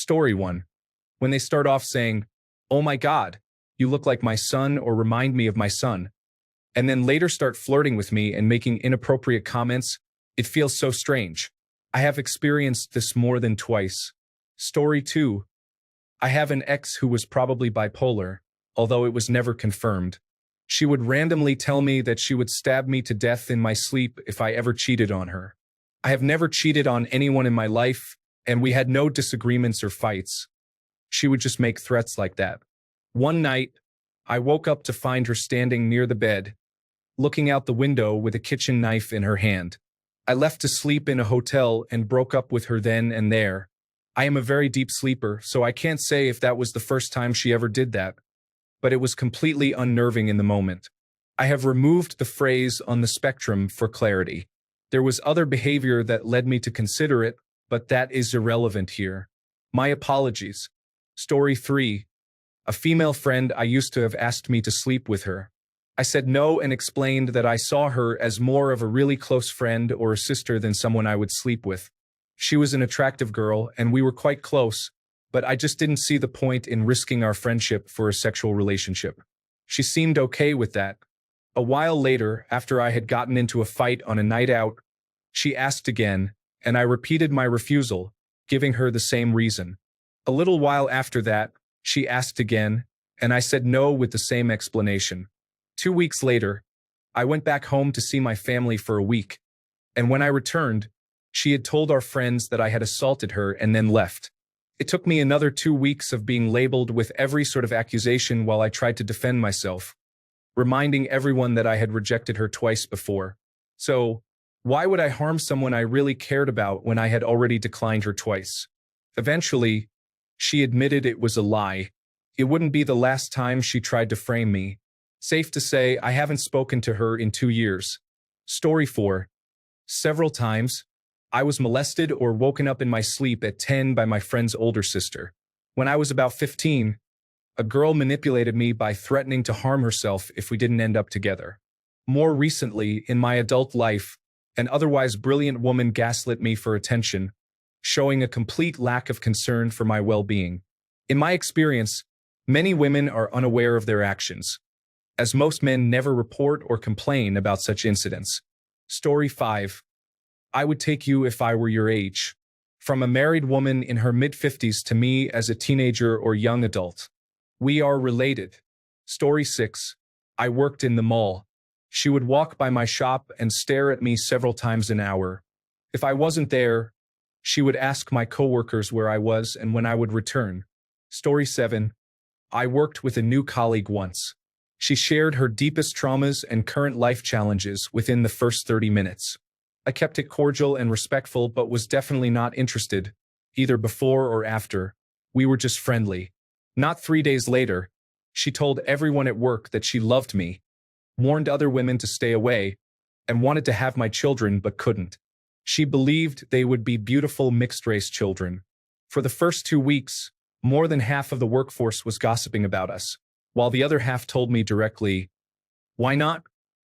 Story 1. When they start off saying, "Oh my God, you look like my son or remind me of my son," and then later start flirting with me and making inappropriate comments, it feels so strange. I have experienced this more than twice. Story 2. I have an ex who was probably bipolar, although it was never confirmed. She would randomly tell me that she would stab me to death in my sleep if I ever cheated on her. I have never cheated on anyone in my life, and we had no disagreements or fights. She would just make threats like that. One night, I woke up to find her standing near the bed, looking out the window with a kitchen knife in her hand. I left to sleep in a hotel and broke up with her then and there. I am a very deep sleeper, so I can't say if that was the first time she ever did that, but it was completely unnerving in the moment. I have removed the phrase on the spectrum for clarity. There was other behavior that led me to consider it, but that is irrelevant here. My apologies. Story 3. A female friend I used to have asked me to sleep with her. I said no and explained that I saw her as more of a really close friend or a sister than someone I would sleep with. She was an attractive girl and we were quite close, but I just didn't see the point in risking our friendship for a sexual relationship. She seemed okay with that. A while later, after I had gotten into a fight on a night out, she asked again, and I repeated my refusal, giving her the same reason. A little while after that, she asked again, and I said no with the same explanation. 2 weeks later, I went back home to see my family for a week, and when I returned, she had told our friends that I had assaulted her and then left. It took me another 2 weeks of being labeled with every sort of accusation while I tried to defend myself, reminding everyone that I had rejected her twice before. So, why would I harm someone I really cared about when I had already declined her twice? Eventually, she admitted it was a lie. It wouldn't be the last time she tried to frame me. Safe to say, I haven't spoken to her in 2 years. Story 4. Several times, I was molested or woken up in my sleep at 10 by my friend's older sister. When I was about 15, a girl manipulated me by threatening to harm herself if we didn't end up together. More recently, in my adult life, an otherwise brilliant woman gaslit me for attention, showing a complete lack of concern for my well-being. In my experience, many women are unaware of their actions, as most men never report or complain about such incidents. Story 5. I would take you if I were your age. From a married woman in her mid-50s to me as a teenager or young adult. We are related. Story 6. I worked in the mall. She would walk by my shop and stare at me several times an hour. If I wasn't there, she would ask my coworkers where I was and when I would return. Story 7. I worked with a new colleague once. She shared her deepest traumas and current life challenges within the first 30 minutes. I kept it cordial and respectful but was definitely not interested, either before or after. We were just friendly. Not 3 days later, she told everyone at work that she loved me, warned other women to stay away, and wanted to have my children but couldn't. She believed they would be beautiful mixed-race children. For the first 2 weeks, more than half of the workforce was gossiping about us, while the other half told me directly, "Why not?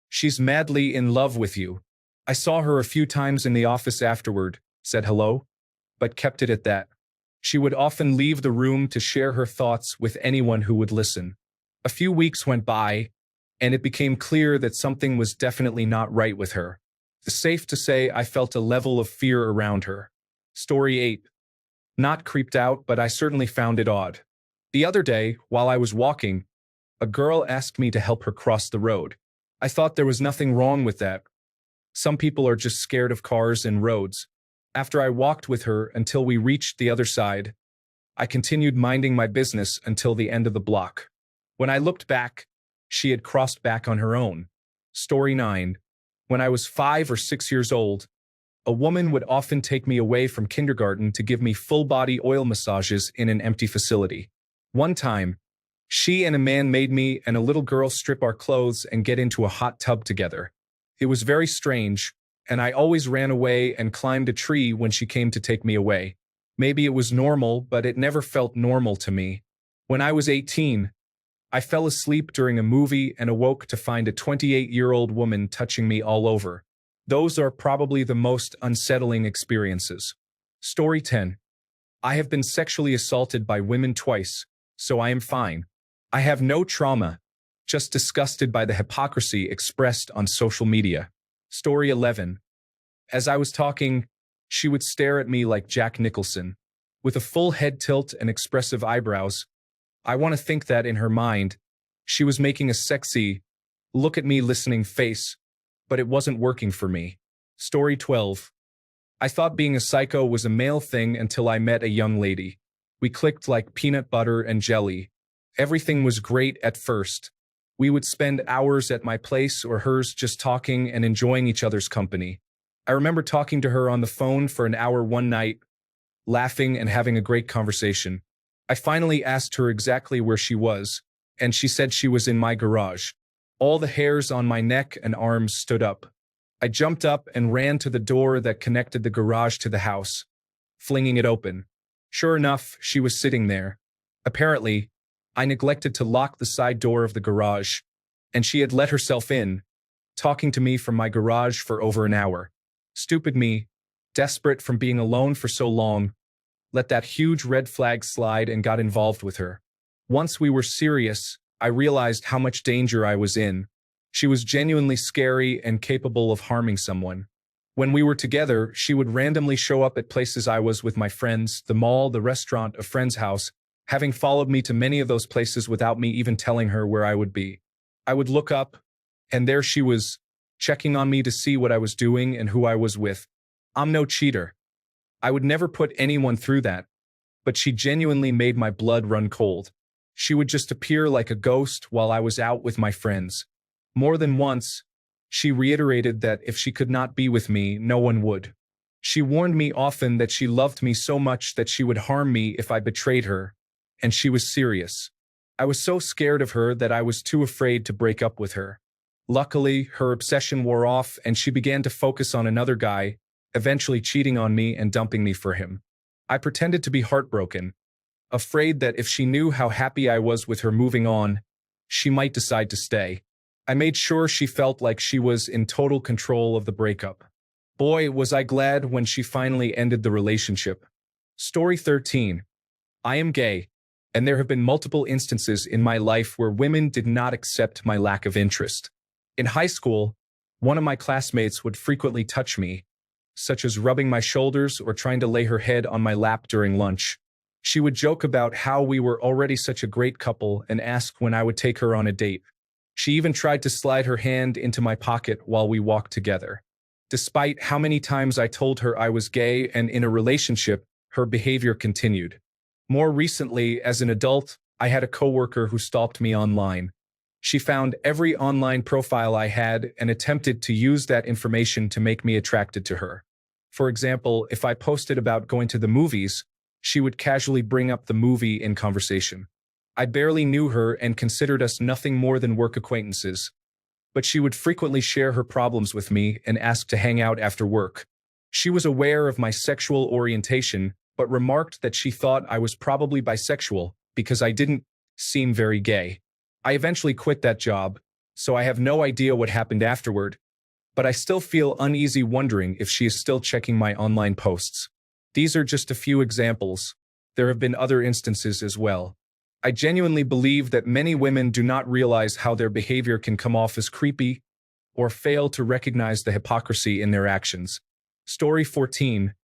She's madly in love with you." I saw her a few times in the office afterward, said hello, but kept it at that. She would often leave the room to share her thoughts with anyone who would listen. A few weeks went by, and it became clear that something was definitely not right with her. It's safe to say I felt a level of fear around her. Story 8. Not creeped out, but I certainly found it odd. The other day, while I was walking, a girl asked me to help her cross the road. I thought there was nothing wrong with that. Some people are just scared of cars and roads. After I walked with her until we reached the other side, I continued minding my business until the end of the block. When I looked back, she had crossed back on her own. Story 9. When I was 5 or 6 years old, a woman would often take me away from kindergarten to give me full-body oil massages in an empty facility. One time, she and a man made me and a little girl strip our clothes and get into a hot tub together. It was very strange, and I always ran away and climbed a tree when she came to take me away. Maybe it was normal, but it never felt normal to me. When I was 18, I fell asleep during a movie and awoke to find a 28-year-old woman touching me all over. Those are probably the most unsettling experiences. Story 10. I have been sexually assaulted by women twice, so I am fine. I have no trauma, just disgusted by the hypocrisy expressed on social media. Story 11. As I was talking, she would stare at me like Jack Nicholson, with a full head tilt and expressive eyebrows. I want to think that in her mind, she was making a sexy, look at me listening face, but it wasn't working for me. Story 12. I thought being a psycho was a male thing until I met a young lady. We clicked like peanut butter and jelly. Everything was great at first. We would spend hours at my place or hers just talking and enjoying each other's company. I remember talking to her on the phone for an hour one night, laughing and having a great conversation. I finally asked her exactly where she was, and she said she was in my garage. All the hairs on my neck and arms stood up. I jumped up and ran to the door that connected the garage to the house, flinging it open. Sure enough, she was sitting there. Apparently, I neglected to lock the side door of the garage, and she had let herself in, talking to me from my garage for over an hour. Stupid me, desperate from being alone for so long, let that huge red flag slide and got involved with her. Once we were serious, I realized how much danger I was in. She was genuinely scary and capable of harming someone. When we were together, she would randomly show up at places I was with my friends, the mall, the restaurant, a friend's house, having followed me to many of those places without me even telling her where I would be. I would look up, and there she was, checking on me to see what I was doing and who I was with. I'm no cheater. I would never put anyone through that, but she genuinely made my blood run cold. She would just appear like a ghost while I was out with my friends. More than once, she reiterated that if she could not be with me, no one would. She warned me often that she loved me so much that she would harm me if I betrayed her, and she was serious. I was so scared of her that I was too afraid to break up with her. Luckily, her obsession wore off and she began to focus on another guy, eventually cheating on me and dumping me for him. I pretended to be heartbroken, afraid that if she knew how happy I was with her moving on, she might decide to stay. I made sure she felt like she was in total control of the breakup. Boy, was I glad when she finally ended the relationship. Story 13. I am gay, and there have been multiple instances in my life where women did not accept my lack of interest. In high school, one of my classmates would frequently touch me, such as rubbing my shoulders or trying to lay her head on my lap during lunch. She would joke about how we were already such a great couple and ask when I would take her on a date. She even tried to slide her hand into my pocket while we walked together. Despite how many times I told her I was gay and in a relationship, her behavior continued. More recently, as an adult, I had a coworker who stalked me online. She found every online profile I had and attempted to use that information to make me attracted to her. For example, if I posted about going to the movies, she would casually bring up the movie in conversation. I barely knew her and considered us nothing more than work acquaintances, but she would frequently share her problems with me and ask to hang out after work. She was aware of my sexual orientation, but remarked that she thought I was probably bisexual because I didn't seem very gay. I eventually quit that job, so I have no idea what happened afterward, but I still feel uneasy wondering if she is still checking my online posts. These are just a few examples. There have been other instances as well. I genuinely believe that many women do not realize how their behavior can come off as creepy or fail to recognize the hypocrisy in their actions. Story 14.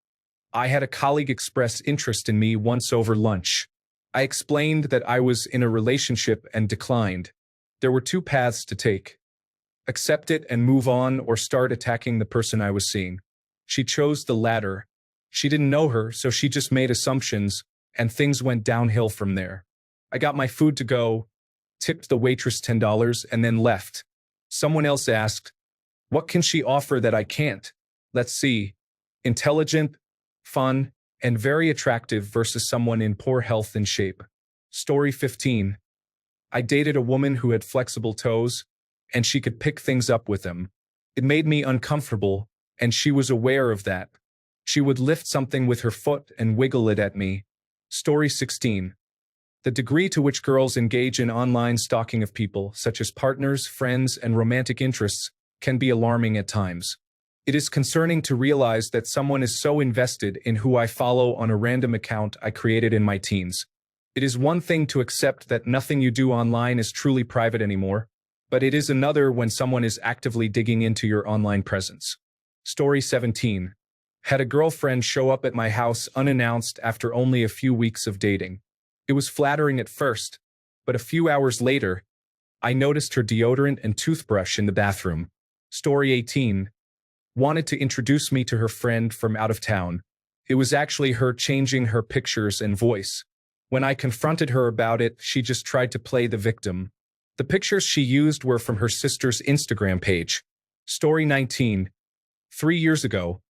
I had a colleague express interest in me once over lunch. I explained that I was in a relationship and declined. There were two paths to take: accept it and move on, or start attacking the person I was seeing. She chose the latter. She didn't know her, so she just made assumptions, and things went downhill from there. I got my food to go, tipped the waitress $10, and then left. Someone else asked, "What can she offer that I can't?" Let's see. Intelligent, fun, and very attractive versus someone in poor health and shape. Story 15. I dated a woman who had flexible toes, and she could pick things up with them. It made me uncomfortable, and she was aware of that. She would lift something with her foot and wiggle it at me. Story 16. The degree to which girls engage in online stalking of people, such as partners, friends, and romantic interests, can be alarming at times. It is concerning to realize that someone is so invested in who I follow on a random account I created in my teens. It is one thing to accept that nothing you do online is truly private anymore, but it is another when someone is actively digging into your online presence. Story 17. Had a girlfriend show up at my house unannounced after only a few weeks of dating. It was flattering at first, but a few hours later, I noticed her deodorant and toothbrush in the bathroom. Story 18. Wanted to introduce me to her friend from out of town. It was actually her changing her pictures and voice. When I confronted her about it, she just tried to play the victim. The pictures she used were from her sister's Instagram page. Story 19. 3 years ago,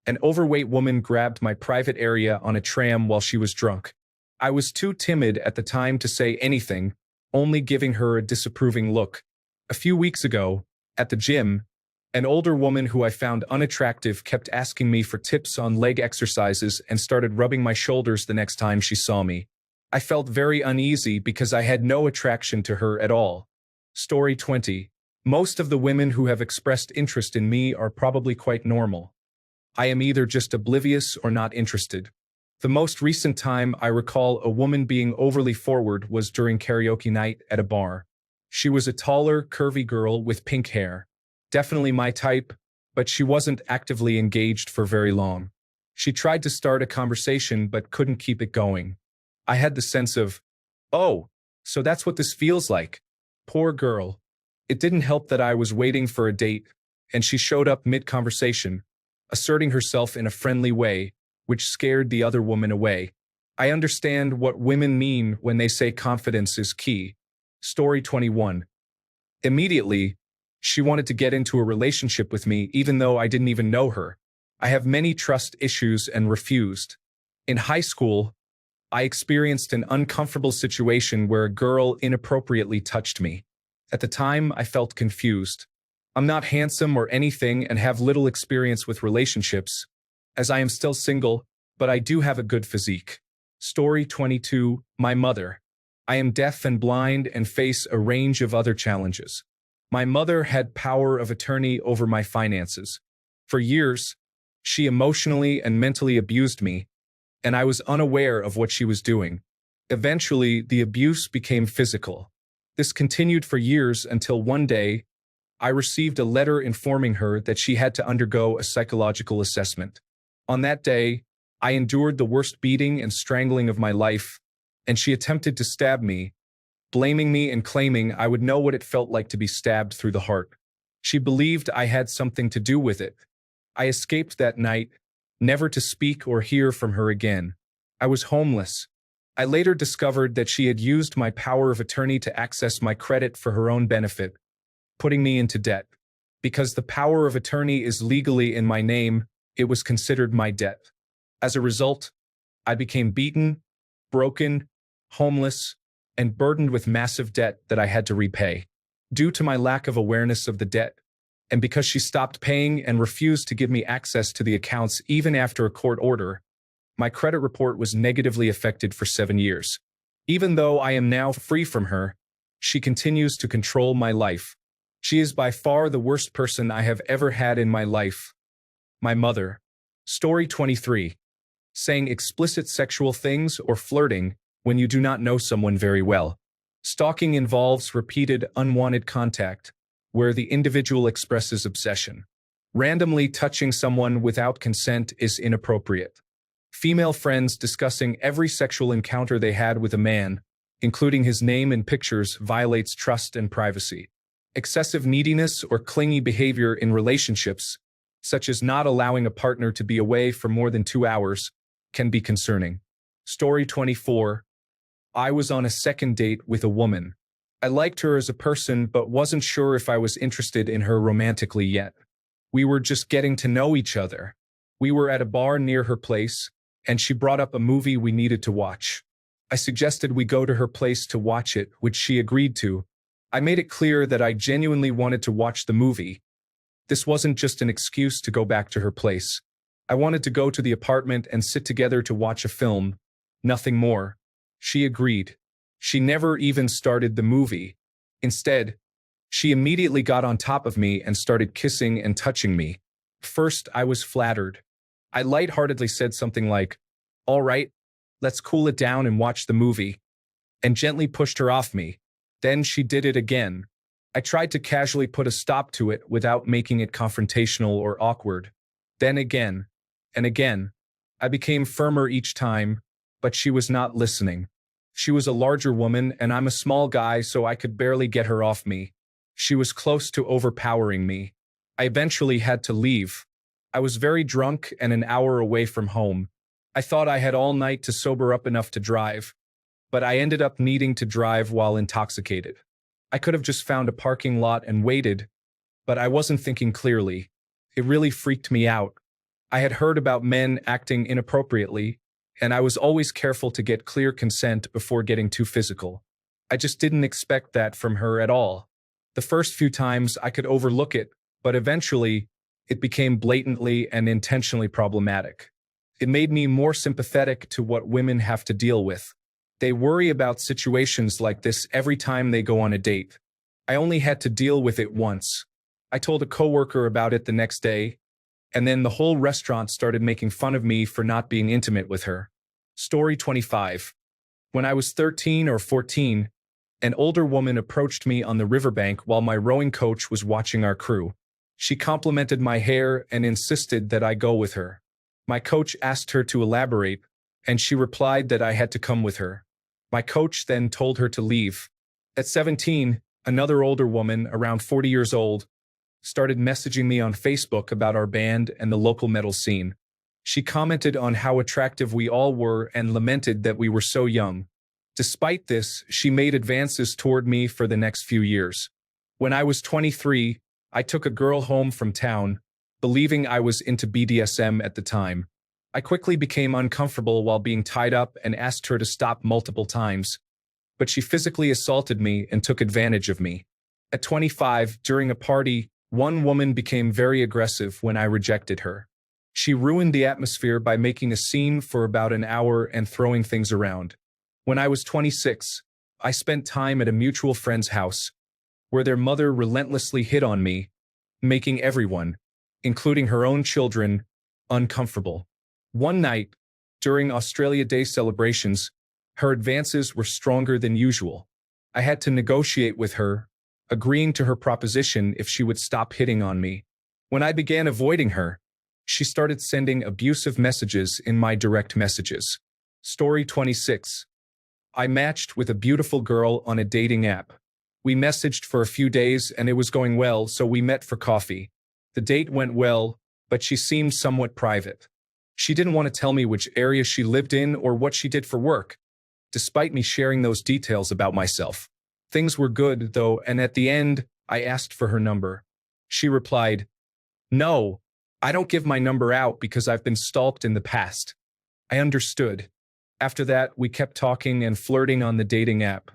an overweight woman grabbed my private area on a tram while she was drunk. I was too timid at the time to say anything, only giving her a disapproving look. A few weeks ago, at the gym, an older woman who I found unattractive kept asking me for tips on leg exercises and started rubbing my shoulders the next time she saw me. I felt very uneasy because I had no attraction to her at all. Story 20. Most of the women who have expressed interest in me are probably quite normal. I am either just oblivious or not interested. The most recent time I recall a woman being overly forward was during karaoke night at a bar. She was a taller, curvy girl with pink hair. Definitely my type, but she wasn't actively engaged for very long. She tried to start a conversation but couldn't keep it going. I had the sense of, oh, so that's what this feels like. Poor girl. It didn't help that I was waiting for a date, and she showed up mid-conversation, asserting herself in a friendly way, which scared the other woman away. I understand what women mean when they say confidence is key. Story 21. Immediately, she wanted to get into a relationship with me even though I didn't even know her. I have many trust issues and refused. In high school, I experienced an uncomfortable situation where a girl inappropriately touched me. At the time, I felt confused. I'm not handsome or anything and have little experience with relationships, as I am still single, but I do have a good physique. Story 22. My mother. I am deaf and blind and face a range of other challenges. My mother had power of attorney over my finances. For years, she emotionally and mentally abused me, and I was unaware of what she was doing. Eventually, the abuse became physical. This continued for years until one day, I received a letter informing her that she had to undergo a psychological assessment. On that day, I endured the worst beating and strangling of my life, and she attempted to stab me, blaming me and claiming I would know what it felt like to be stabbed through the heart. She believed I had something to do with it. I escaped that night, never to speak or hear from her again. I was homeless. I later discovered that she had used my power of attorney to access my credit for her own benefit, putting me into debt. Because the power of attorney is legally in my name, it was considered my debt. As a result, I became beaten, broken, homeless, and burdened with massive debt that I had to repay. Due to my lack of awareness of the debt, and because she stopped paying and refused to give me access to the accounts even after a court order, my credit report was negatively affected for 7 years. Even though I am now free from her, she continues to control my life. She is by far the worst person I have ever had in my life. My mother. Story 23. Saying explicit sexual things or flirting when you do not know someone very well. Stalking involves repeated unwanted contact, where the individual expresses obsession. Randomly touching someone without consent is inappropriate. Female friends discussing every sexual encounter they had with a man, including his name and pictures, violates trust and privacy. Excessive neediness or clingy behavior in relationships, such as not allowing a partner to be away for more than 2 hours, can be concerning. Story 24. I was on a second date with a woman. I liked her as a person but wasn't sure if I was interested in her romantically yet. We were just getting to know each other. We were at a bar near her place, and she brought up a movie we needed to watch. I suggested we go to her place to watch it, which she agreed to. I made it clear that I genuinely wanted to watch the movie. This wasn't just an excuse to go back to her place. I wanted to go to the apartment and sit together to watch a film, nothing more. She agreed. She never even started the movie. Instead, she immediately got on top of me and started kissing and touching me. First, I was flattered. I lightheartedly said something like, "All right, let's cool it down and watch the movie," and gently pushed her off me. Then she did it again. I tried to casually put a stop to it without making it confrontational or awkward. Then again, and again. I became firmer each time, but she was not listening. She was a larger woman, and I'm a small guy, so I could barely get her off me. She was close to overpowering me. I eventually had to leave. I was very drunk and an hour away from home. I thought I had all night to sober up enough to drive, but I ended up needing to drive while intoxicated. I could have just found a parking lot and waited, but I wasn't thinking clearly. It really freaked me out. I had heard about men acting inappropriately, and I was always careful to get clear consent before getting too physical. I just didn't expect that from her at all. The first few times I could overlook it, but eventually it became blatantly and intentionally problematic. It made me more sympathetic to what women have to deal with. They worry about situations like this every time they go on a date. I only had to deal with it once. I told a coworker about it the next day, and then the whole restaurant started making fun of me for not being intimate with her. Story 25. When I was 13 or 14, an older woman approached me on the riverbank while my rowing coach was watching our crew. She complimented my hair and insisted that I go with her. My coach asked her to elaborate, and she replied that I had to come with her. My coach then told her to leave. At 17, another older woman, around 40 years old, started messaging me on Facebook about our band and the local metal scene. She commented on how attractive we all were and lamented that we were so young. Despite this, she made advances toward me for the next few years. When I was 23, I took a girl home from town, believing I was into BDSM at the time. I quickly became uncomfortable while being tied up and asked her to stop multiple times, but she physically assaulted me and took advantage of me. At 25, during a party, one woman became very aggressive when I rejected her. She ruined the atmosphere by making a scene for about an hour and throwing things around. When I was 26, I spent time at a mutual friend's house, where their mother relentlessly hit on me, making everyone, including her own children, uncomfortable. One night, during Australia Day celebrations, her advances were stronger than usual. I had to negotiate with her, agreeing to her proposition if she would stop hitting on me. When I began avoiding her, she started sending abusive messages in my direct messages. Story 26. I matched with a beautiful girl on a dating app. We messaged for a few days and it was going well, so we met for coffee. The date went well, but she seemed somewhat private. She didn't want to tell me which area she lived in or what she did for work, despite me sharing those details about myself. Things were good, though, and at the end, I asked for her number. She replied, "No, I don't give my number out because I've been stalked in the past." I understood. After that, we kept talking and flirting on the dating app.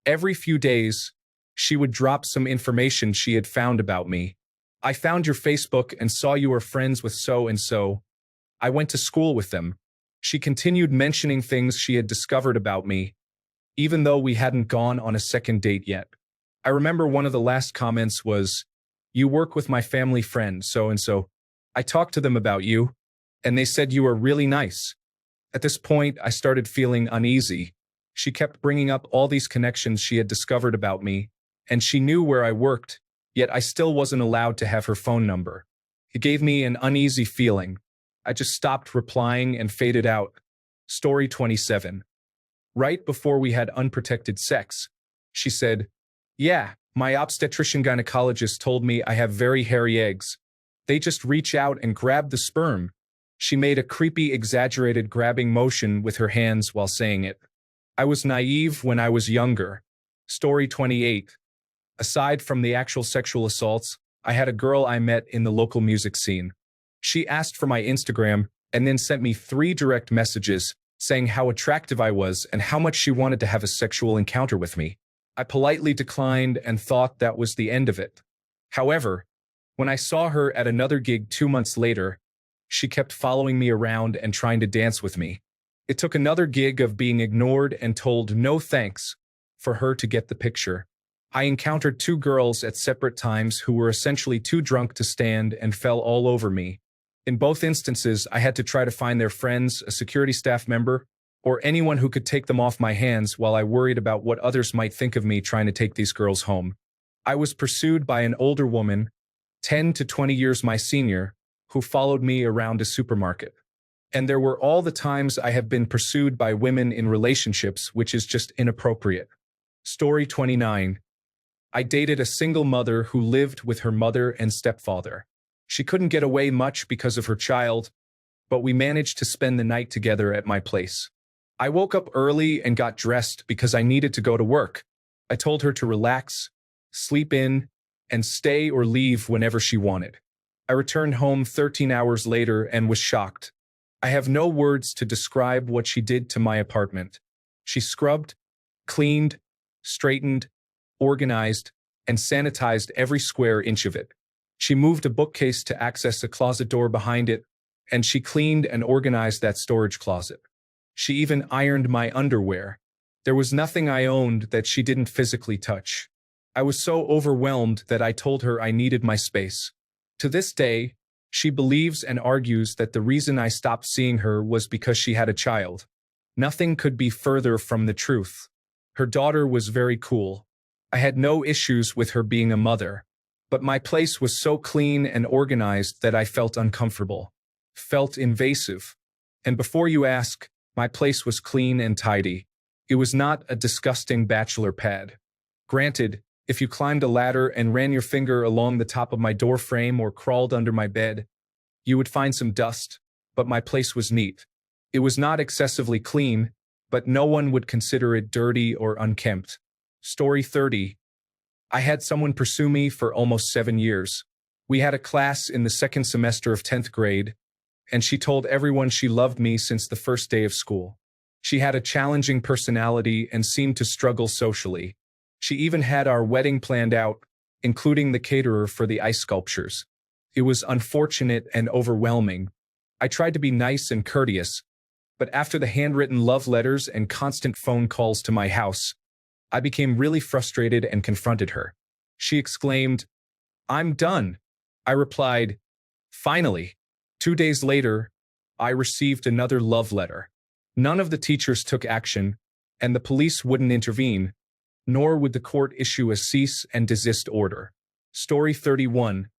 Every few days, she would drop some information she had found about me. "I found your Facebook and saw you were friends with so-and-so. I went to school with them." She continued mentioning things she had discovered about me, even though we hadn't gone on a second date yet. I remember one of the last comments was, "You work with my family friend, so-and-so. I talked to them about you, and they said you were really nice." At this point, I started feeling uneasy. She kept bringing up all these connections she had discovered about me, and she knew where I worked, yet I still wasn't allowed to have her phone number. It gave me an uneasy feeling. I just stopped replying and faded out. Story 27. Right before we had unprotected sex, she said, "Yeah, my obstetrician gynecologist told me I have very hairy eggs. They just reach out and grab the sperm." She made a creepy, exaggerated grabbing motion with her hands while saying it. I was naive when I was younger. Story 28. Aside from the actual sexual assaults, I had a girl I met in the local music scene. She asked for my Instagram and then sent me 3 direct messages saying how attractive I was and how much she wanted to have a sexual encounter with me. I politely declined and thought that was the end of it. However, when I saw her at another gig 2 months later, she kept following me around and trying to dance with me. It took another gig of being ignored and told no thanks for her to get the picture. I encountered two girls at separate times who were essentially too drunk to stand and fell all over me. In both instances, I had to try to find their friends, a security staff member, or anyone who could take them off my hands while I worried about what others might think of me trying to take these girls home. I was pursued by an older woman, 10 to 20 years my senior, who followed me around a supermarket. And there were all the times I have been pursued by women in relationships, which is just inappropriate. Story 29. I dated a single mother who lived with her mother and stepfather. She couldn't get away much because of her child, but we managed to spend the night together at my place. I woke up early and got dressed because I needed to go to work. I told her to relax, sleep in, and stay or leave whenever she wanted. I returned home 13 hours later and was shocked. I have no words to describe what she did to my apartment. She scrubbed, cleaned, straightened, organized, and sanitized every square inch of it. She moved a bookcase to access a closet door behind it, and she cleaned and organized that storage closet. She even ironed my underwear. There was nothing I owned that she didn't physically touch. I was so overwhelmed that I told her I needed my space. To this day, she believes and argues that the reason I stopped seeing her was because she had a child. Nothing could be further from the truth. Her daughter was very cool. I had no issues with her being a mother, but my place was so clean and organized that I felt uncomfortable, felt invasive. And before you ask, my place was clean and tidy. It was not a disgusting bachelor pad. Granted, if you climbed a ladder and ran your finger along the top of my door frame or crawled under my bed, you would find some dust, but my place was neat. It was not excessively clean, but no one would consider it dirty or unkempt. Story 30. I had someone pursue me for almost 7 years. We had a class in the second semester of 10th grade, and she told everyone she loved me since the first day of school. She had a challenging personality and seemed to struggle socially. She even had our wedding planned out, including the caterer for the ice sculptures. It was unfortunate and overwhelming. I tried to be nice and courteous, but after the handwritten love letters and constant phone calls to my house, I became really frustrated and confronted her. She exclaimed, "I'm done." I replied, "Finally." 2 days later, I received another love letter. None of the teachers took action, and the police wouldn't intervene, nor would the court issue a cease and desist order. Story 31.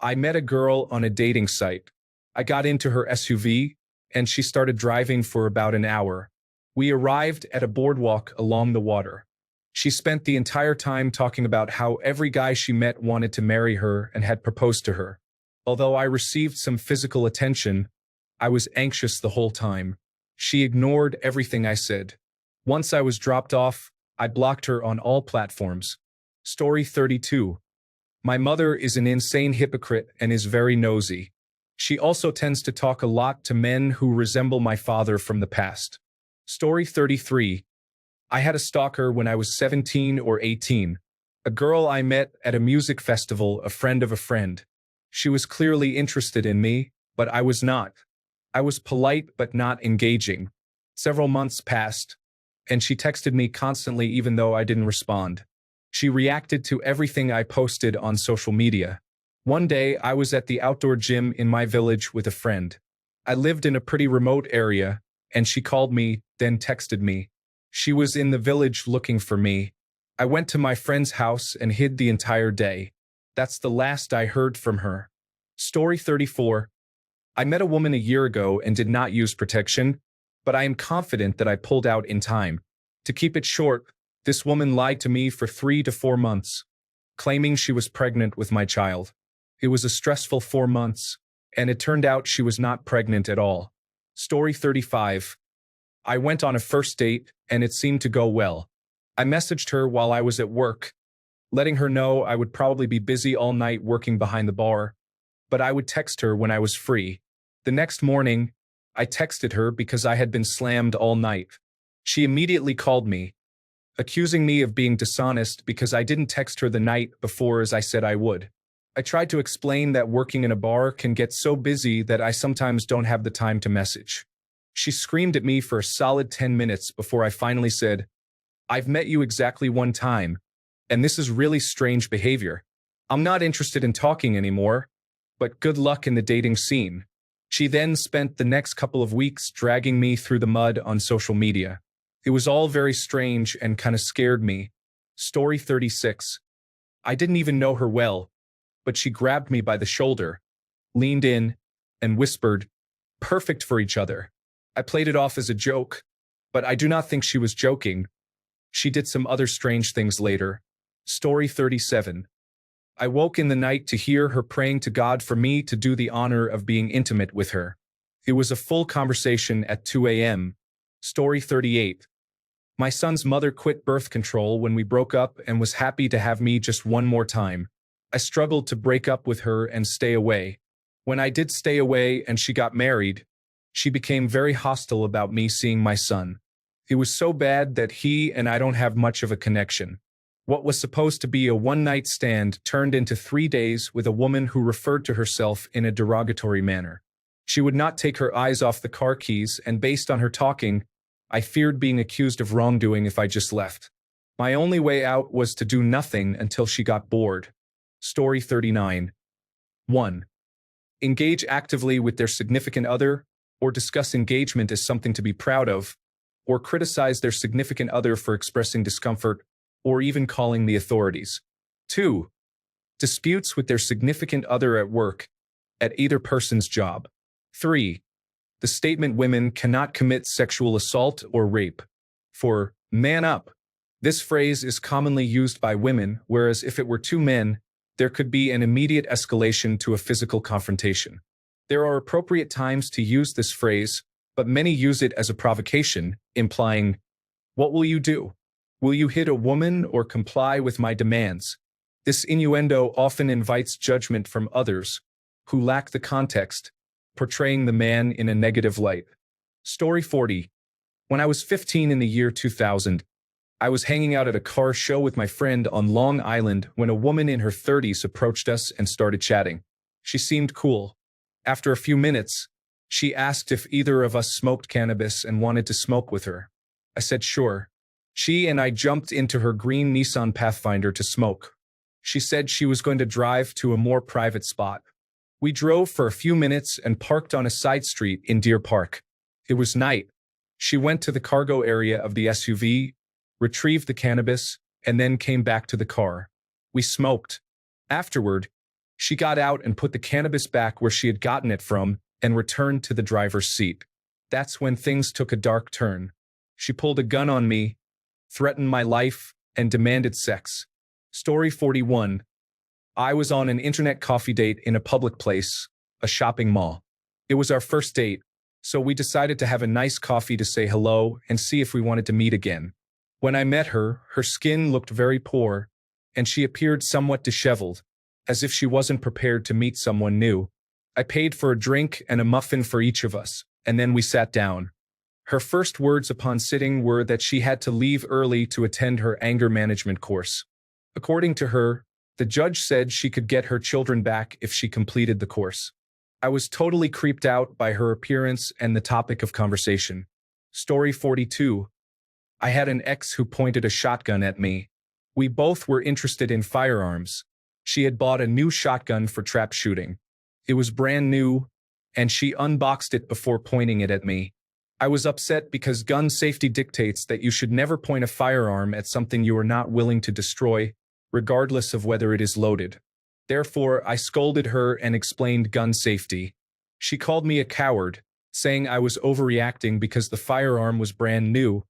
I met a girl on a dating site. I got into her SUV, and she started driving for about an hour. We arrived at a boardwalk along the water. She spent the entire time talking about how every guy she met wanted to marry her and had proposed to her. Although I received some physical attention, I was anxious the whole time. She ignored everything I said. Once I was dropped off, I blocked her on all platforms. Story 32. My mother is an insane hypocrite and is very nosy. She also tends to talk a lot to men who resemble my father from the past. Story 33. I had a stalker when I was 17 or 18. A girl I met at a music festival, a friend of a friend. She was clearly interested in me, but I was not. I was polite but not engaging. Several months passed, and she texted me constantly even though I didn't respond. She reacted to everything I posted on social media. One day, I was at the outdoor gym in my village with a friend. I lived in a pretty remote area, and she called me, then texted me. She was in the village looking for me. I went to my friend's house and hid the entire day. That's the last I heard from her. Story 34. I met a woman a year ago and did not use protection, but I am confident that I pulled out in time. To keep it short, this woman lied to me for 3 to 4 months, claiming she was pregnant with my child. It was a stressful 4 months, and it turned out she was not pregnant at all. Story 35. I went on a first date, and it seemed to go well. I messaged her while I was at work, letting her know I would probably be busy all night working behind the bar, but I would text her when I was free. The next morning, I texted her because I had been slammed all night. She immediately called me, accusing me of being dishonest because I didn't text her the night before as I said I would. I tried to explain that working in a bar can get so busy that I sometimes don't have the time to message. She screamed at me for a solid 10 minutes before I finally said, "I've met you exactly 1 time. and this is really strange behavior. I'm not interested in talking anymore, but good luck in the dating scene. She then spent the next couple of weeks dragging me through the mud on social media. It was all very strange and kind of scared me. Story 36. I didn't even know her well, but she grabbed me by the shoulder, leaned in, and whispered, "Perfect for each other." I played it off as a joke, but I do not think she was joking. She did some other strange things later. Story 37. I woke in the night to hear her praying to God for me to do the honor of being intimate with her. It was a full conversation at 2 a.m. Story 38. My son's mother quit birth control when we broke up and was happy to have me just one more time. I struggled to break up with her and stay away. When I did stay away and she got married, she became very hostile about me seeing my son. It was so bad that he and I don't have much of a connection. What was supposed to be a one-night stand turned into 3 days with a woman who referred to herself in a derogatory manner. She would not take her eyes off the car keys, and based on her talking, I feared being accused of wrongdoing if I just left. My only way out was to do nothing until she got bored. Story 39. 1. Engage actively with their significant other, or discuss engagement as something to be proud of, or criticize their significant other for expressing discomfort, or even calling the authorities. 2. Disputes with their significant other at work, at either person's job. 3. The statement women cannot commit sexual assault or rape. 4. Man up. This phrase is commonly used by women, whereas if it were two men, there could be an immediate escalation to a physical confrontation. There are appropriate times to use this phrase, but many use it as a provocation, implying, "What will you do? Will you hit a woman or comply with my demands?" This innuendo often invites judgment from others who lack the context, portraying the man in a negative light. Story 40. When I was 15 in the year 2000, I was hanging out at a car show with my friend on Long Island when a woman in her 30s approached us and started chatting. She seemed cool. After a few minutes, she asked if either of us smoked cannabis and wanted to smoke with her. I said sure. She and I jumped into her green Nissan Pathfinder to smoke. She said she was going to drive to a more private spot. We drove for a few minutes and parked on a side street in Deer Park. It was night. She went to the cargo area of the SUV, retrieved the cannabis, and then came back to the car. We smoked. Afterward, she got out and put the cannabis back where she had gotten it from and returned to the driver's seat. That's when things took a dark turn. She pulled a gun on me, threatened my life, and demanded sex. Story 41. I was on an internet coffee date in a public place, a shopping mall. It was our first date, so we decided to have a nice coffee to say hello and see if we wanted to meet again. When I met her, her skin looked very poor, and she appeared somewhat disheveled, as if she wasn't prepared to meet someone new. I paid for a drink and a muffin for each of us, and then we sat down. Her first words upon sitting were that she had to leave early to attend her anger management course. According to her, the judge said she could get her children back if she completed the course. I was totally creeped out by her appearance and the topic of conversation. Story 42. I had an ex who pointed a shotgun at me. We both were interested in firearms. She had bought a new shotgun for trap shooting. It was brand new, and she unboxed it before pointing it at me. I was upset because gun safety dictates that you should never point a firearm at something you are not willing to destroy, regardless of whether it is loaded. Therefore, I scolded her and explained gun safety. She called me a coward, saying I was overreacting because the firearm was brand new,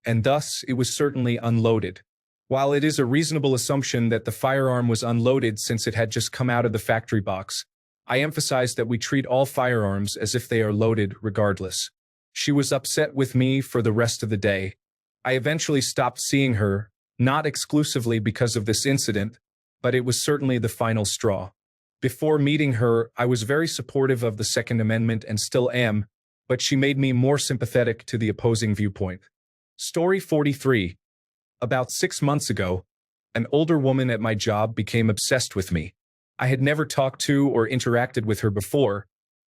and thus it was certainly unloaded. While it is a reasonable assumption that the firearm was unloaded since it had just come out of the factory box, I emphasized that we treat all firearms as if they are loaded regardless. She was upset with me for the rest of the day. I eventually stopped seeing her, not exclusively because of this incident, but it was certainly the final straw. Before meeting her, I was very supportive of the Second Amendment and still am, but she made me more sympathetic to the opposing viewpoint. Story 43. About 6 months ago, an older woman at my job became obsessed with me. I had never talked to or interacted with her before,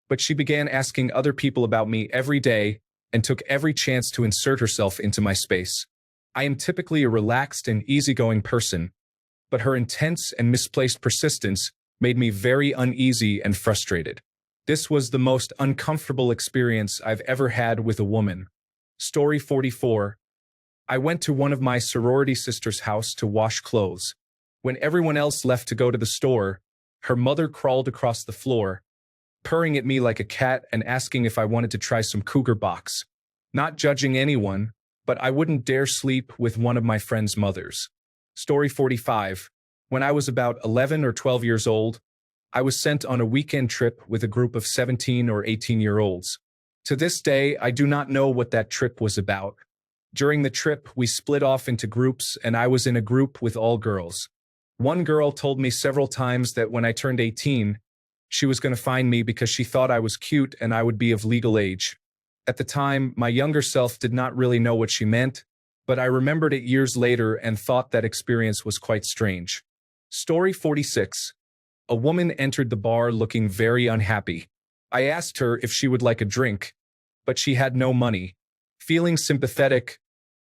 but she began asking other people about me every day and took every chance to insert herself into my space. I am typically a relaxed and easygoing person, but her intense and misplaced persistence made me very uneasy and frustrated. This was the most uncomfortable experience I've ever had with a woman. Story 44. I went to one of my sorority sisters' house to wash clothes. When everyone else left to go to the store, her mother crawled across the floor, purring at me like a cat and asking if I wanted to try some cougar box. Not judging anyone, but I wouldn't dare sleep with one of my friend's mothers. Story 45. When I was about 11 or 12 years old, I was sent on a weekend trip with a group of 17 or 18-year-olds. To this day, I do not know what that trip was about. During the trip, we split off into groups, and I was in a group with all girls. One girl told me several times that when I turned 18, she was going to find me because she thought I was cute and I would be of legal age. At the time, my younger self did not really know what she meant, but I remembered it years later and thought that experience was quite strange. Story 46. A woman entered the bar looking very unhappy. I asked her if she would like a drink, but she had no money. Feeling sympathetic,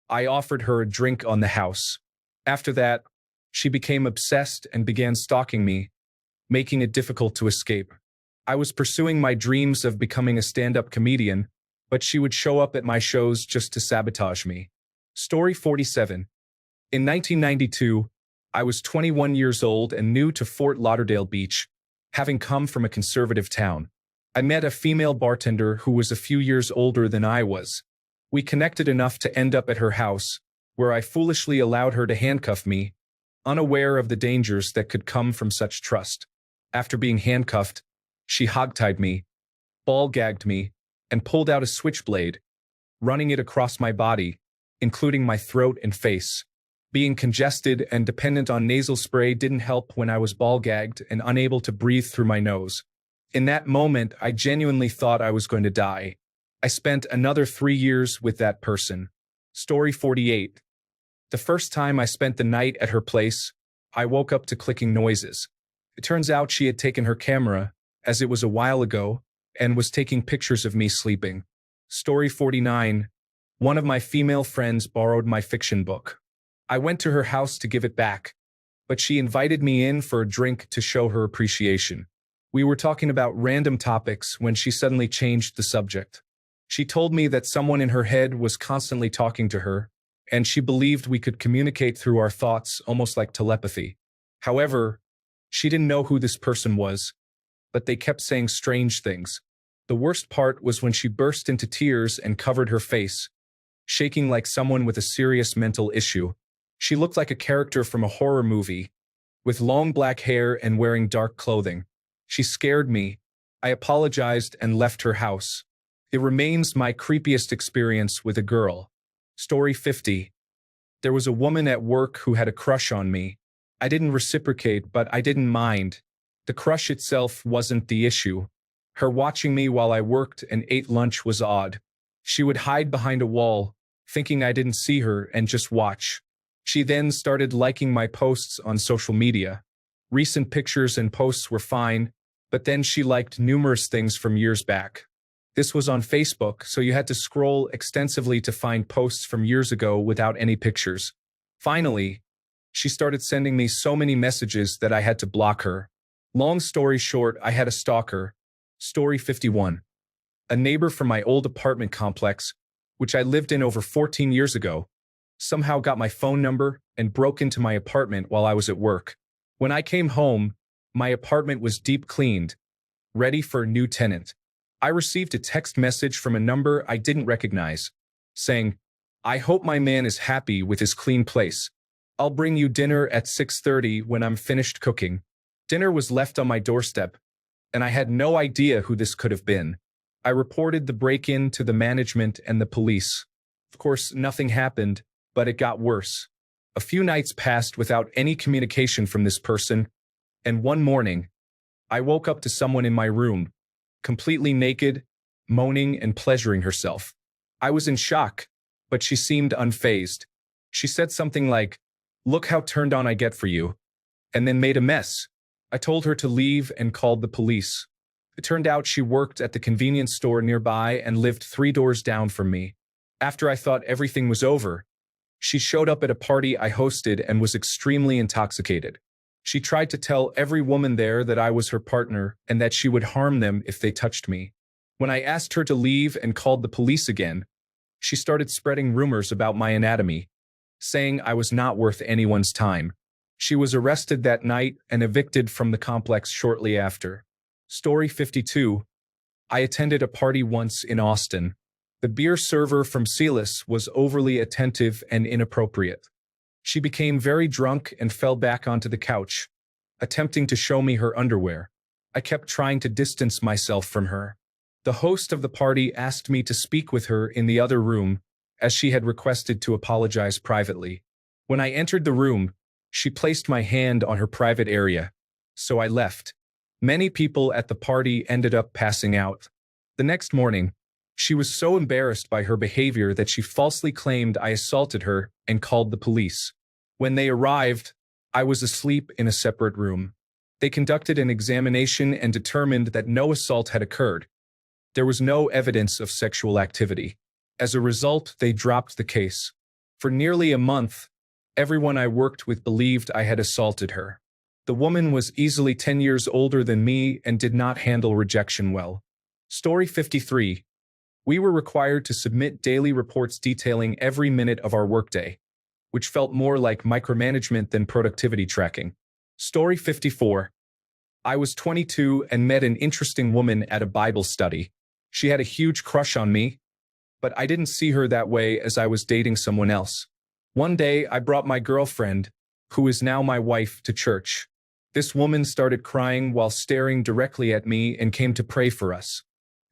I offered her a drink on the house. After that, she became obsessed and began stalking me, making it difficult to escape. I was pursuing my dreams of becoming a stand-up comedian, but she would show up at my shows just to sabotage me. Story 47. In 1992, I was 21 years old and new to Fort Lauderdale Beach, having come from a conservative town. I met a female bartender who was a few years older than I was. We connected enough to end up at her house, where I foolishly allowed her to handcuff me, unaware of the dangers that could come from such trust. After being handcuffed, she hogtied me, ball-gagged me, and pulled out a switchblade, running it across my body, including my throat and face. Being congested and dependent on nasal spray didn't help when I was ball-gagged and unable to breathe through my nose. In that moment, I genuinely thought I was going to die. I spent another 3 years with that person. Story 48. The first time I spent the night at her place, I woke up to clicking noises. It turns out she had taken her camera, as it was a while ago, and was taking pictures of me sleeping. Story 49. One of my female friends borrowed my fiction book. I went to her house to give it back, but she invited me in for a drink to show her appreciation. We were talking about random topics when she suddenly changed the subject. She told me that someone in her head was constantly talking to her, and she believed we could communicate through our thoughts almost like telepathy. However, she didn't know who this person was, but they kept saying strange things. The worst part was when she burst into tears and covered her face, shaking like someone with a serious mental issue. She looked like a character from a horror movie, with long black hair and wearing dark clothing. She scared me. I apologized and left her house. It remains my creepiest experience with a girl. Story 50. There was a woman at work who had a crush on me. I didn't reciprocate, but I didn't mind. The crush itself wasn't the issue. Her watching me while I worked and ate lunch was odd. She would hide behind a wall, thinking I didn't see her, and just watch. She then started liking my posts on social media. Recent pictures and posts were fine, but then she liked numerous things from years back. This was on Facebook, so you had to scroll extensively to find posts from years ago without any pictures. Finally, she started sending me so many messages that I had to block her. Long story short, I had a stalker. Story 51. A neighbor from my old apartment complex, which I lived in over 14 years ago, somehow got my phone number and broke into my apartment while I was at work. When I came home, my apartment was deep cleaned, ready for a new tenant. I received a text message from a number I didn't recognize, saying, "I hope my man is happy with his clean place. I'll bring you dinner at 6:30 when I'm finished cooking." Dinner was left on my doorstep, and I had no idea who this could have been. I reported the break-in to the management and the police. Of course, nothing happened, but it got worse. A few nights passed without any communication from this person, and one morning, I woke up to someone in my room, completely naked, moaning and pleasuring herself. I was in shock, but she seemed unfazed. She said something like, "Look how turned on I get for you," and then made a mess. I told her to leave and called the police. It turned out she worked at the convenience store nearby and lived 3 doors down from me. After I thought everything was over, She showed up at a party I hosted and was extremely intoxicated. She tried to tell every woman there that I was her partner and that she would harm them if they touched me. When I asked her to leave and called the police again, she started spreading rumors about my anatomy, saying I was not worth anyone's time. She was arrested that night and evicted from the complex shortly after. Story 52. I attended a party once in Austin. The beer server from Celis was overly attentive and inappropriate. She became very drunk and fell back onto the couch, attempting to show me her underwear. I kept trying to distance myself from her. The host of the party asked me to speak with her in the other room, as she had requested to apologize privately. When I entered the room, she placed my hand on her private area, so I left. Many people at the party ended up passing out. The next morning, she was so embarrassed by her behavior that she falsely claimed I assaulted her and called the police. When they arrived, I was asleep in a separate room. They conducted an examination and determined that no assault had occurred. There was no evidence of sexual activity. As a result, they dropped the case. For nearly a month, everyone I worked with believed I had assaulted her. The woman was easily 10 years older than me and did not handle rejection well. Story 53. We were required to submit daily reports detailing every minute of our workday, which felt more like micromanagement than productivity tracking. Story 54. I was 22 and met an interesting woman at a Bible study. She had a huge crush on me, but I didn't see her that way as I was dating someone else. One day, I brought my girlfriend, who is now my wife, to church. This woman started crying while staring directly at me and came to pray for us.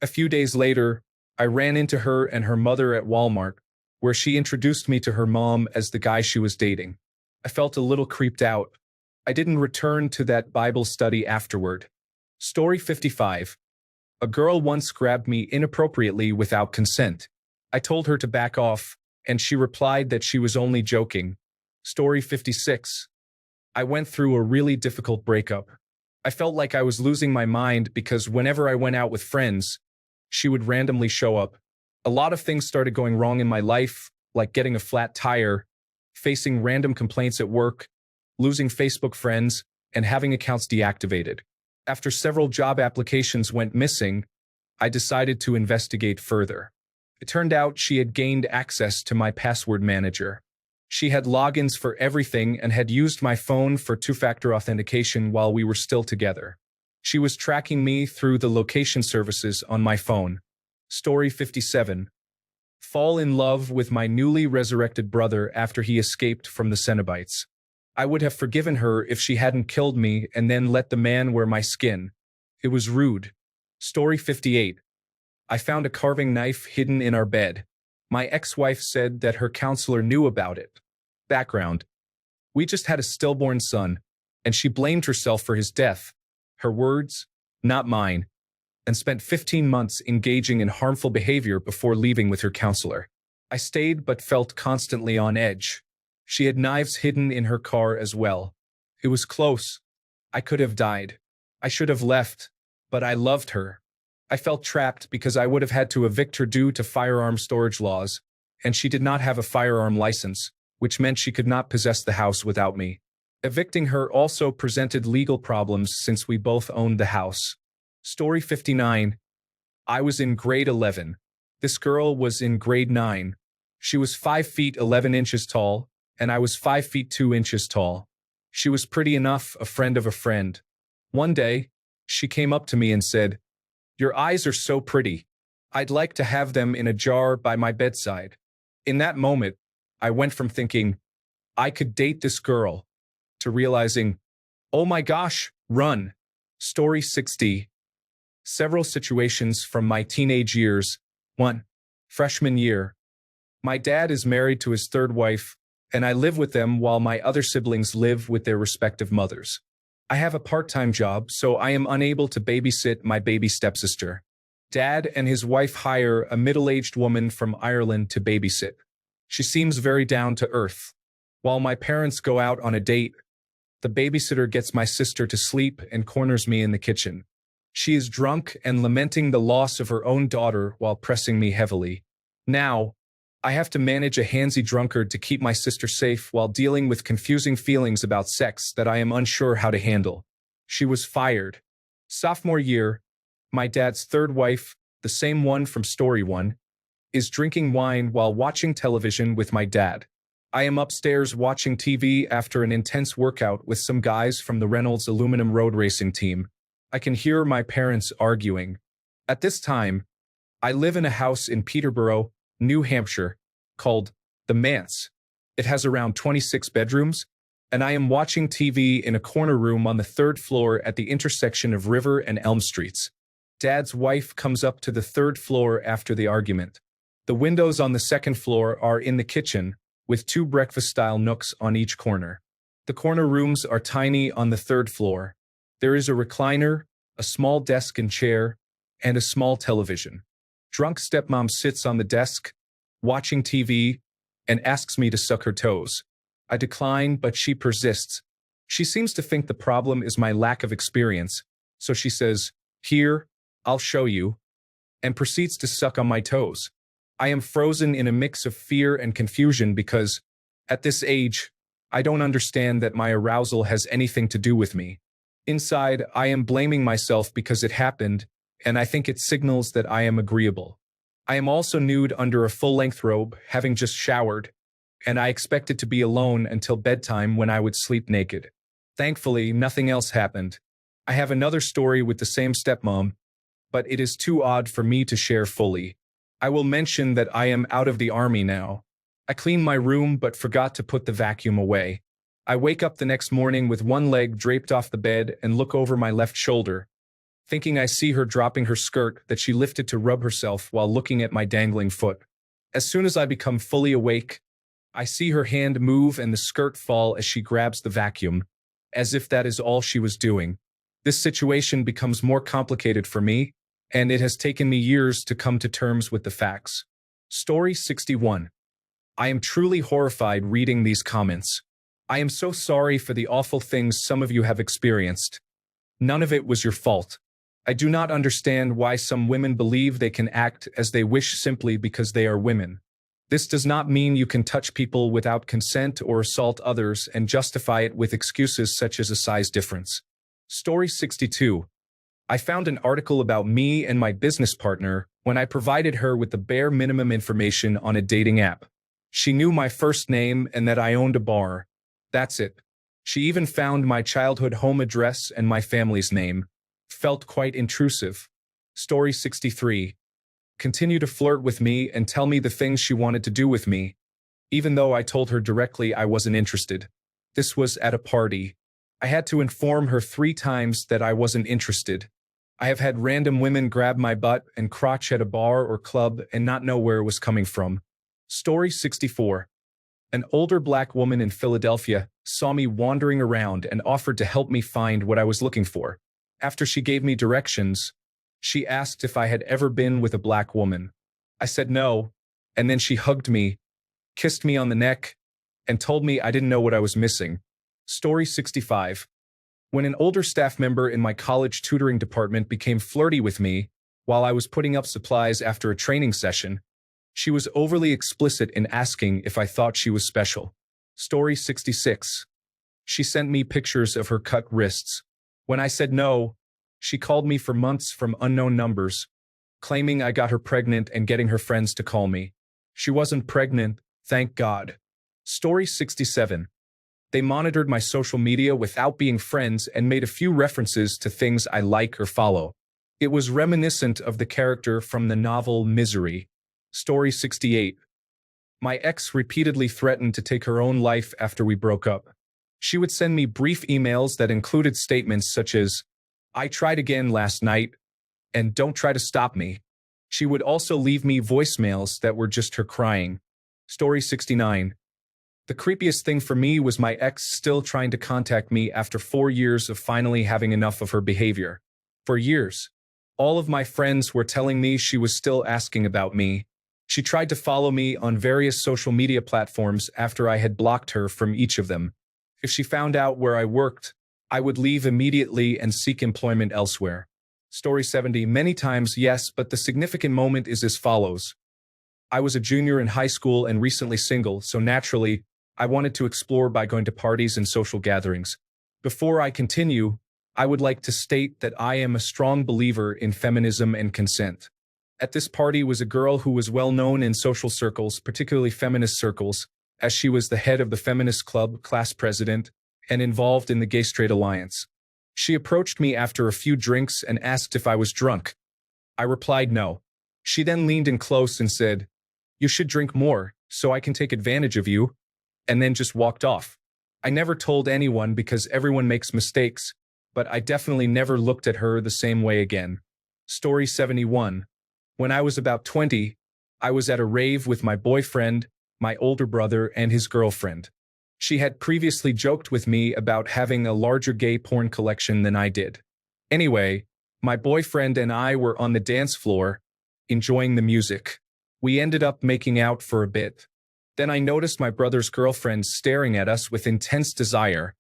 A few days later, I ran into her and her mother at Walmart, where she introduced me to her mom as the guy she was dating. I felt a little creeped out. I didn't return to that Bible study afterward. Story 55. A girl once grabbed me inappropriately without consent. I told her to back off, and she replied that she was only joking. Story 56. I went through a really difficult breakup. I felt like I was losing my mind because whenever I went out with friends, she would randomly show up. A lot of things started going wrong in my life, like getting a flat tire, facing random complaints at work, losing Facebook friends, and having accounts deactivated. After several job applications went missing, I decided to investigate further. It turned out she had gained access to my password manager. She had logins for everything and had used my phone for two-factor authentication while we were still together. She was tracking me through the location services on my phone. Story 57. Fall in love with my newly resurrected brother after he escaped from the Cenobites. I would have forgiven her if she hadn't killed me and then let the man wear my skin. It was rude. Story 58. I found a carving knife hidden in our bed. My ex-wife said that her counselor knew about it. Background. We just had a stillborn son, and she blamed herself for his death. Her words, not mine, and spent 15 months engaging in harmful behavior before leaving with her counselor. I stayed but felt constantly on edge. She had knives hidden in her car as well. It was close. I could have died. I should have left, but I loved her. I felt trapped because I would have had to evict her due to firearm storage laws, and she did not have a firearm license, which meant she could not possess the house without me. Evicting her also presented legal problems since we both owned the house. Story 59. I was in grade 11. This girl was in grade 9. She was 5 feet 11 inches tall, and I was 5 feet 2 inches tall. She was pretty enough, a friend of a friend. One day, she came up to me and said, "Your eyes are so pretty. I'd like to have them in a jar by my bedside." In that moment, I went from thinking, I could date this girl, to realizing, oh my gosh, run. Story 60. Several situations from my teenage years. 1. Freshman year. My dad is married to his third wife, and I live with them while my other siblings live with their respective mothers. I have a part-time job, so I am unable to babysit my baby stepsister. Dad and his wife hire a middle-aged woman from Ireland to babysit. She seems very down to earth. While my parents go out on a date, the babysitter gets my sister to sleep and corners me in the kitchen. She is drunk and lamenting the loss of her own daughter while pressing me heavily. Now, I have to manage a handsy drunkard to keep my sister safe while dealing with confusing feelings about sex that I am unsure how to handle. She was fired. Sophomore year, my dad's third wife, the same one from Story 1, is drinking wine while watching television with my dad. I am upstairs watching TV after an intense workout with some guys from the Reynolds Aluminum Road Racing team. I can hear my parents arguing. At this time, I live in a house in Peterborough, New Hampshire, called The Manse. It has around 26 bedrooms, and I am watching TV in a corner room on the third floor at the intersection of River and Elm Streets. Dad's wife comes up to the third floor after the argument. The windows on the second floor are in the kitchen, with 2 breakfast-style nooks on each corner. The corner rooms are tiny on the third floor. There is a recliner, a small desk and chair, and a small television. Drunk stepmom sits on the desk, watching TV, and asks me to suck her toes. I decline, but she persists. She seems to think the problem is my lack of experience, so she says, "Here, I'll show you," and proceeds to suck on my toes. I am frozen in a mix of fear and confusion because, at this age, I don't understand that my arousal has anything to do with me. Inside, I am blaming myself because it happened, and I think it signals that I am agreeable. I am also nude under a full-length robe, having just showered, and I expected to be alone until bedtime when I would sleep naked. Thankfully, nothing else happened. I have another story with the same stepmom, but it is too odd for me to share fully. I will mention that I am out of the army now. I cleaned my room but forgot to put the vacuum away. I wake up the next morning with one leg draped off the bed and look over my left shoulder, thinking I see her dropping her skirt that she lifted to rub herself while looking at my dangling foot. As soon as I become fully awake, I see her hand move and the skirt fall as she grabs the vacuum, as if that is all she was doing. This situation becomes more complicated for me, and it has taken me years to come to terms with the facts. Story 61. I am truly horrified reading these comments. I am so sorry for the awful things some of you have experienced. None of it was your fault. I do not understand why some women believe they can act as they wish simply because they are women. This does not mean you can touch people without consent or assault others and justify it with excuses such as a size difference. Story 62. I found an article about me and my business partner when I provided her with the bare minimum information on a dating app. She knew my first name and that I owned a bar. That's it. She even found my childhood home address and my family's name. Felt quite intrusive. Story 63. Continue to flirt with me and tell me the things she wanted to do with me, even though I told her directly I wasn't interested. This was at a party. I had to inform her 3 times that I wasn't interested. I have had random women grab my butt and crotch at a bar or club and not know where it was coming from. Story 64. An older black woman in Philadelphia saw me wandering around and offered to help me find what I was looking for. After she gave me directions, she asked if I had ever been with a black woman. I said no, and then she hugged me, kissed me on the neck, and told me I didn't know what I was missing. Story 65. When an older staff member in my college tutoring department became flirty with me while I was putting up supplies after a training session, she was overly explicit in asking if I thought she was special. Story 66. She sent me pictures of her cut wrists. When I said no, she called me for months from unknown numbers, claiming I got her pregnant and getting her friends to call me. She wasn't pregnant, thank God. Story 67. They monitored my social media without being friends and made a few references to things I like or follow. It was reminiscent of the character from the novel Misery. Story 68. My ex repeatedly threatened to take her own life after we broke up. She would send me brief emails that included statements such as, "I tried again last night," and "Don't try to stop me." She would also leave me voicemails that were just her crying. Story 69. The creepiest thing for me was my ex still trying to contact me after 4 years of finally having enough of her behavior. For years, all of my friends were telling me she was still asking about me. She tried to follow me on various social media platforms after I had blocked her from each of them. If she found out where I worked, I would leave immediately and seek employment elsewhere. Story 70. Many times, yes, but the significant moment is as follows. I was a junior in high school and recently single, so naturally, I wanted to explore by going to parties and social gatherings. Before I continue, I would like to state that I am a strong believer in feminism and consent. At this party was a girl who was well known in social circles, particularly feminist circles, as she was the head of the feminist club, class president, and involved in the gay-straight alliance. She approached me after a few drinks and asked if I was drunk. I replied no. She then leaned in close and said, "You should drink more, so I can take advantage of you," and then just walked off. I never told anyone because everyone makes mistakes, but I definitely never looked at her the same way again. Story 71. When I was about 20, I was at a rave with my boyfriend, my older brother, and his girlfriend. She had previously joked with me about having a larger gay porn collection than I did. Anyway, my boyfriend and I were on the dance floor, enjoying the music. We ended up making out for a bit. Then I noticed my brother's girlfriend staring at us with intense desire,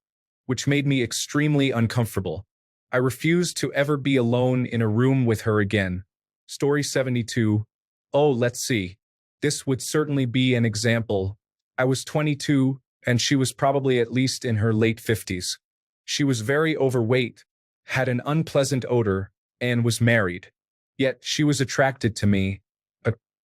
which made me extremely uncomfortable. I refused to ever be alone in a room with her again. Story 72. Oh, let's see. This would certainly be an example. I was 22, and she was probably at least in her late 50s. She was very overweight, had an unpleasant odor, and was married. Yet she was attracted to me.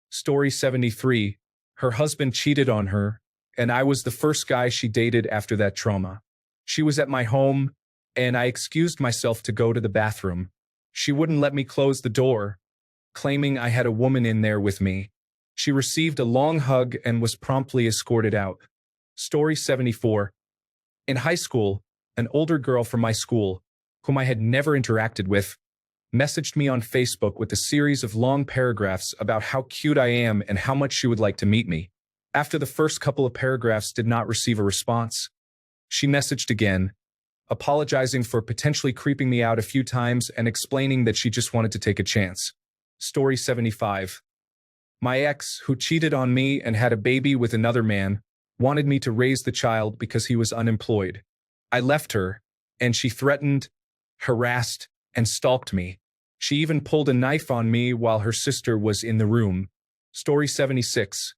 Story 73. Her husband cheated on her, and I was the first guy she dated after that trauma. She was at my home, and I excused myself to go to the bathroom. She wouldn't let me close the door, claiming I had a woman in there with me. She received a long hug and was promptly escorted out. Story 74. In high school, an older girl from my school, whom I had never interacted with, messaged me on Facebook with a series of long paragraphs about how cute I am and how much she would like to meet me. After the first couple of paragraphs did not receive a response, she messaged again, apologizing for potentially creeping me out a few times and explaining that she just wanted to take a chance. Story 75. My ex, who cheated on me and had a baby with another man, wanted me to raise the child because he was unemployed. I left her, and she threatened, harassed, and stalked me. She even pulled a knife on me while her sister was in the room. Story 76.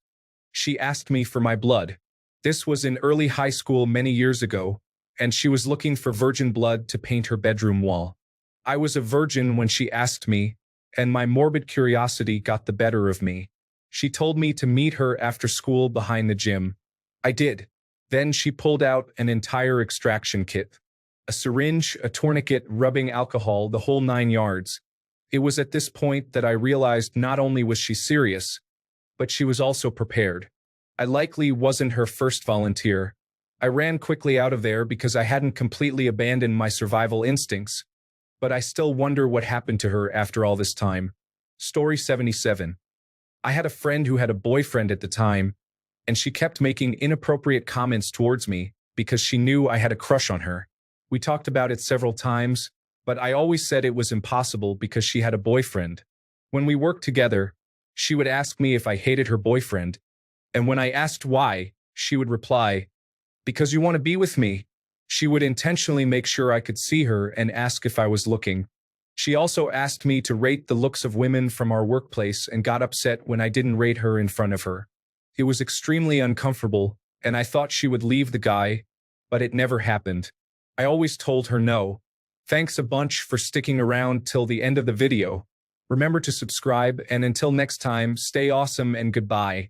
She asked me for my blood. This was in early high school many years ago, and she was looking for virgin blood to paint her bedroom wall. I was a virgin when she asked me, and my morbid curiosity got the better of me. She told me to meet her after school behind the gym. I did. Then she pulled out an entire extraction kit. A syringe, a tourniquet, rubbing alcohol, the whole 9 yards. It was at this point that I realized not only was she serious, but she was also prepared. I likely wasn't her first volunteer. I ran quickly out of there because I hadn't completely abandoned my survival instincts, but I still wonder what happened to her after all this time. Story 77. I had a friend who had a boyfriend at the time, and she kept making inappropriate comments towards me because she knew I had a crush on her. We talked about it several times, but I always said it was impossible because she had a boyfriend. When we worked together, she would ask me if I hated her boyfriend, and when I asked why, she would reply, "Because you want to be with me." She would intentionally make sure I could see her and ask if I was looking. She also asked me to rate the looks of women from our workplace and got upset when I didn't rate her in front of her. It was extremely uncomfortable, and I thought she would leave the guy, but it never happened. I always told her no. Thanks a bunch for sticking around till the end of the video. Remember to subscribe, and until next time, stay awesome and goodbye.